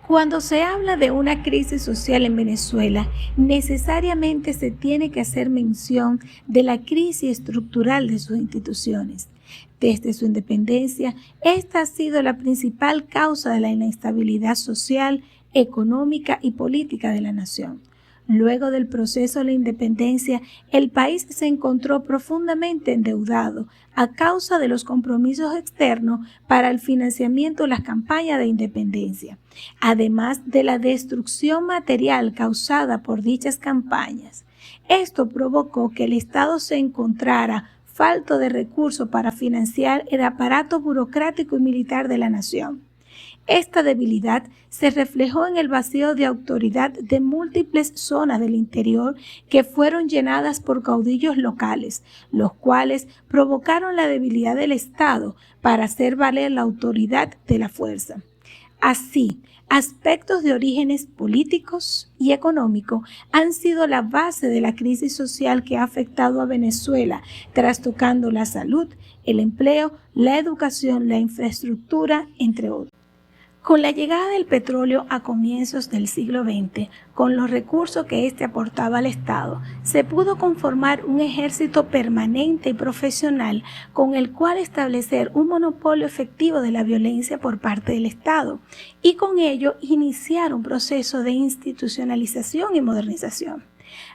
Cuando se habla de una crisis social en Venezuela, necesariamente se tiene que hacer mención de la crisis estructural de sus instituciones. Desde su independencia, esta ha sido la principal causa de la inestabilidad social, económica y política de la nación. Luego del proceso de la independencia, el país se encontró profundamente endeudado a causa de los compromisos externos para el financiamiento de las campañas de independencia, además de la destrucción material causada por dichas campañas. Esto provocó que el Estado se encontrara falto de recursos para financiar el aparato burocrático y militar de la nación. Esta debilidad se reflejó en el vacío de autoridad de múltiples zonas del interior que fueron llenadas por caudillos locales, los cuales provocaron la debilidad del Estado para hacer valer la autoridad de la fuerza. Así, aspectos de orígenes políticos y económicos han sido la base de la crisis social que ha afectado a Venezuela, trastocando la salud, el empleo, la educación, la infraestructura, entre otros. Con la llegada del petróleo a comienzos del siglo XX, con los recursos que éste aportaba al Estado, se pudo conformar un ejército permanente y profesional con el cual establecer un monopolio efectivo de la violencia por parte del Estado y con ello iniciar un proceso de institucionalización y modernización.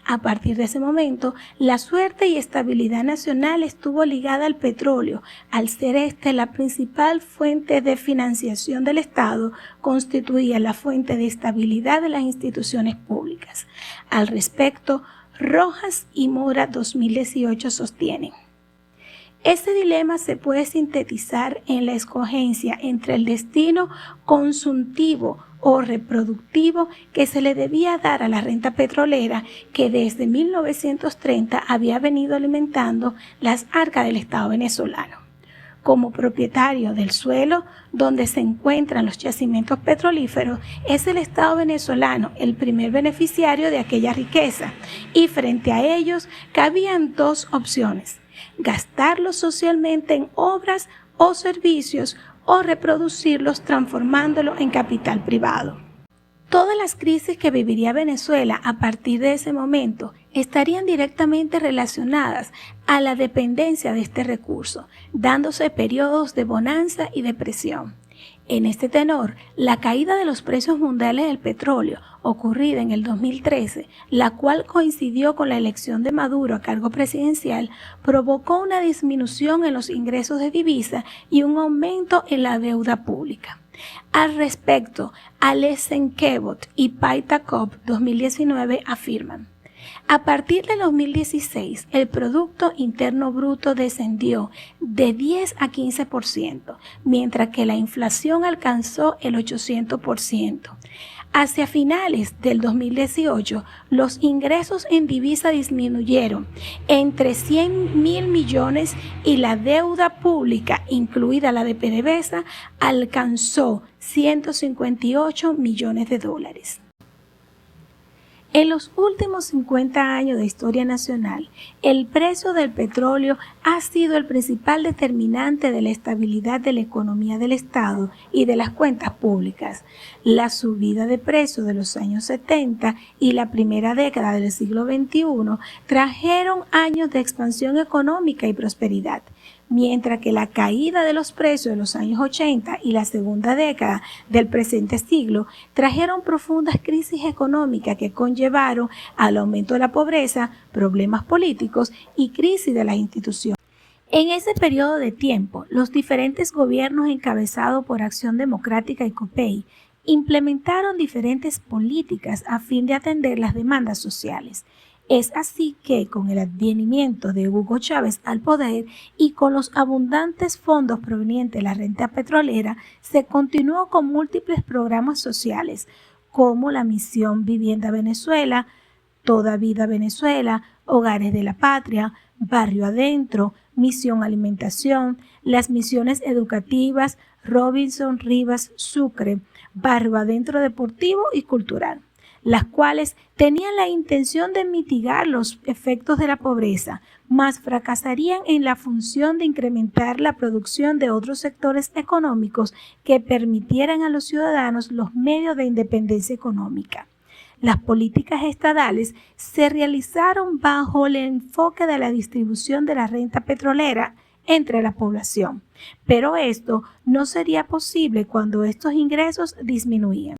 A partir de ese momento, la suerte y estabilidad nacional estuvo ligada al petróleo, al ser este la principal fuente de financiación del Estado, constituía la fuente de estabilidad de las instituciones públicas. Al respecto, Rojas y Mora 2018 sostienen: este dilema se puede sintetizar en la escogencia entre el destino consuntivo o reproductivo que se le debía dar a la renta petrolera que desde 1930 había venido alimentando las arcas del Estado venezolano. Como propietario del suelo donde se encuentran los yacimientos petrolíferos, es el Estado venezolano el primer beneficiario de aquella riqueza, y frente a ellos cabían dos opciones: gastarlos socialmente en obras o servicios o reproducirlos transformándolo en capital privado. Todas las crisis que viviría Venezuela a partir de ese momento estarían directamente relacionadas a la dependencia de este recurso, dándose periodos de bonanza y depresión. En este tenor, la caída de los precios mundiales del petróleo, ocurrida en el 2013, la cual coincidió con la elección de Maduro a cargo presidencial, provocó una disminución en los ingresos de divisa y un aumento en la deuda pública. Al respecto, Alexenkevich y Paitakov 2019 afirman: a partir de 2016, el Producto Interno Bruto descendió de 10 a 15%, mientras que la inflación alcanzó el 800%. Hacia finales del 2018, los ingresos en divisa disminuyeron entre 100.000 millones y la deuda pública, incluida la de PDVSA, alcanzó 158 millones de dólares. En los últimos 50 años de historia nacional, el precio del petróleo ha sido el principal determinante de la estabilidad de la economía del Estado y de las cuentas públicas. La subida de precios de los años 70 y la primera década del siglo XXI trajeron años de expansión económica y prosperidad, mientras que la caída de los precios de los años 80 y la segunda década del presente siglo trajeron profundas crisis económicas que conllevaron al aumento de la pobreza, problemas políticos y crisis de las instituciones. En ese periodo de tiempo, los diferentes gobiernos encabezados por Acción Democrática y COPEI implementaron diferentes políticas a fin de atender las demandas sociales. Es así que, con el advenimiento de Hugo Chávez al poder y con los abundantes fondos provenientes de la renta petrolera, se continuó con múltiples programas sociales, como la Misión Vivienda Venezuela, Toda Vida Venezuela, Hogares de la Patria, Barrio Adentro, Misión Alimentación, las misiones educativas Robinson Rivas Sucre, Barrio Adentro Deportivo y Cultural. las cuales tenían la intención de mitigar los efectos de la pobreza, mas fracasarían en la función de incrementar la producción de otros sectores económicos que permitieran a los ciudadanos los medios de independencia económica. Las políticas estadales se realizaron bajo el enfoque de la distribución de la renta petrolera entre la población, pero esto no sería posible cuando estos ingresos disminuían.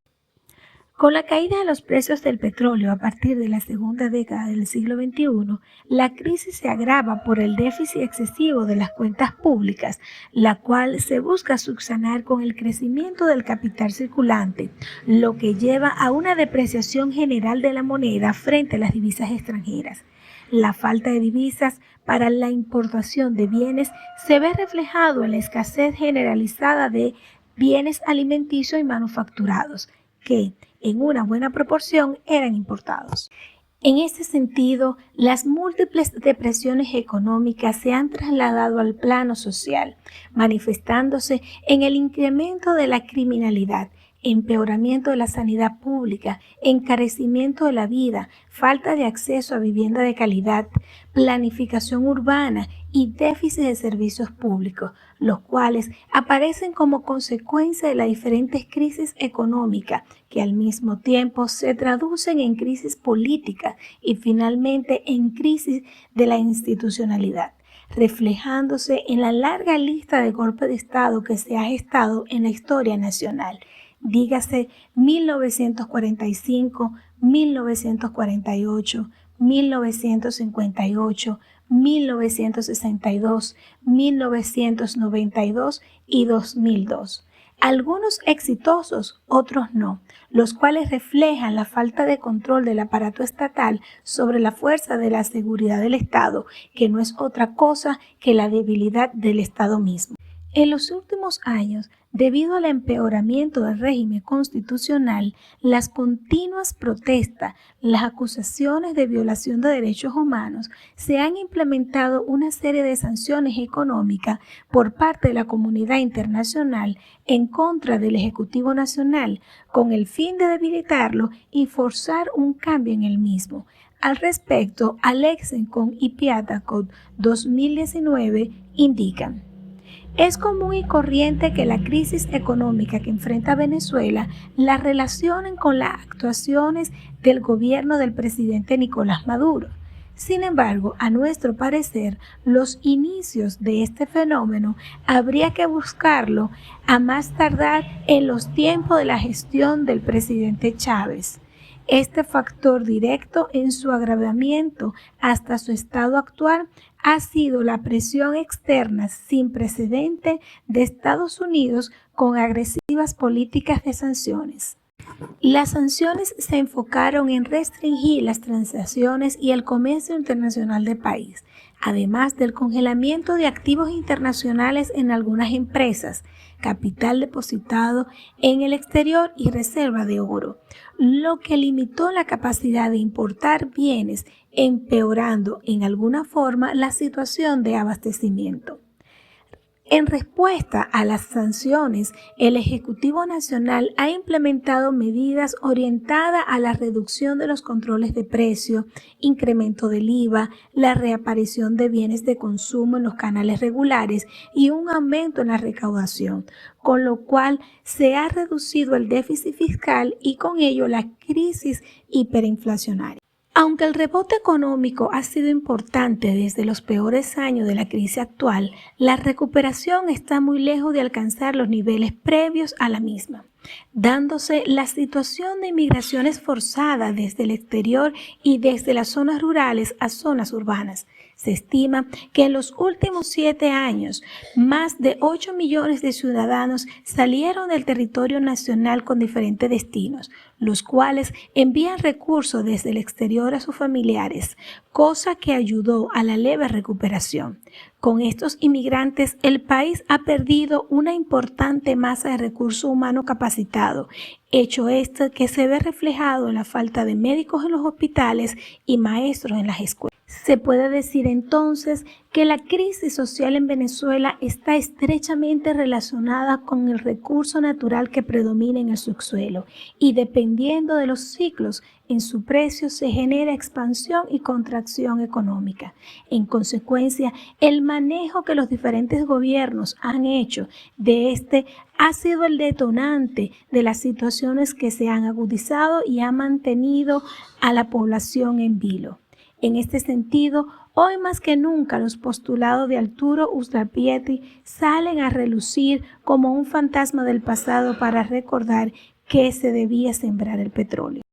Con la caída de los precios del petróleo a partir de la segunda década del siglo XXI, la crisis se agrava por el déficit excesivo de las cuentas públicas, la cual se busca subsanar con el crecimiento del capital circulante, lo que lleva a una depreciación general de la moneda frente a las divisas extranjeras. La falta de divisas para la importación de bienes se ve reflejado en la escasez generalizada de bienes alimenticios y manufacturados, que en una buena proporción eran importados. En este sentido, las múltiples depresiones económicas se han trasladado al plano social, manifestándose en el incremento de la criminalidad, empeoramiento de la sanidad pública, encarecimiento de la vida, falta de acceso a vivienda de calidad, planificación urbana y déficit de servicios públicos, los cuales aparecen como consecuencia de las diferentes crisis económicas que al mismo tiempo se traducen en crisis políticas y finalmente en crisis de la institucionalidad, reflejándose en la larga lista de golpes de Estado que se ha gestado en la historia nacional. Dígase 1945, 1948, 1958, 1962, 1992 y 2002. Algunos exitosos, otros no, los cuales reflejan la falta de control del aparato estatal sobre la fuerza de la seguridad del Estado, que no es otra cosa que la debilidad del Estado mismo. En los últimos años, debido al empeoramiento del régimen constitucional, las continuas protestas, las acusaciones de violación de derechos humanos, se han implementado una serie de sanciones económicas por parte de la comunidad internacional en contra del Ejecutivo Nacional, con el fin de debilitarlo y forzar un cambio en el mismo. Al respecto, Alexenkon y Piatakov 2019 indican: es común y corriente que la crisis económica que enfrenta Venezuela la relacionen con las actuaciones del gobierno del presidente Nicolás Maduro. Sin embargo, a nuestro parecer, los inicios de este fenómeno habría que buscarlo a más tardar en los tiempos de la gestión del presidente Chávez. Este factor directo en su agravamiento hasta su estado actual ha sido la presión externa sin precedente de Estados Unidos con agresivas políticas de sanciones. Las sanciones se enfocaron en restringir las transacciones y el comercio internacional del país, además del congelamiento de activos internacionales en algunas empresas, capital depositado en el exterior y reserva de oro, lo que limitó la capacidad de importar bienes, empeorando en alguna forma la situación de abastecimiento. En respuesta a las sanciones, el Ejecutivo Nacional ha implementado medidas orientadas a la reducción de los controles de precio, incremento del IVA, la reaparición de bienes de consumo en los canales regulares y un aumento en la recaudación, con lo cual se ha reducido el déficit fiscal y con ello la crisis hiperinflacionaria. Aunque el rebote económico ha sido importante desde los peores años de la crisis actual, la recuperación está muy lejos de alcanzar los niveles previos a la misma, dándose la situación de inmigraciones forzadas desde el exterior y desde las zonas rurales a zonas urbanas. Se estima que en los últimos 7 años, más de 8 millones de ciudadanos salieron del territorio nacional con diferentes destinos, los cuales envían recursos desde el exterior a sus familiares, cosa que ayudó a la leve recuperación. Con estos inmigrantes, el país ha perdido una importante masa de recursos humanos capacitados, hecho este que se ve reflejado en la falta de médicos en los hospitales y maestros en las escuelas. Se puede decir entonces que la crisis social en Venezuela está estrechamente relacionada con el recurso natural que predomina en el subsuelo y dependiendo de los ciclos en su precio se genera expansión y contracción económica. En consecuencia, el manejo que los diferentes gobiernos han hecho de este ha sido el detonante de las situaciones que se han agudizado y ha mantenido a la población en vilo. En este sentido, hoy más que nunca los postulados de Arturo Uslarpietri salen a relucir como un fantasma del pasado para recordar que se debía sembrar el petróleo.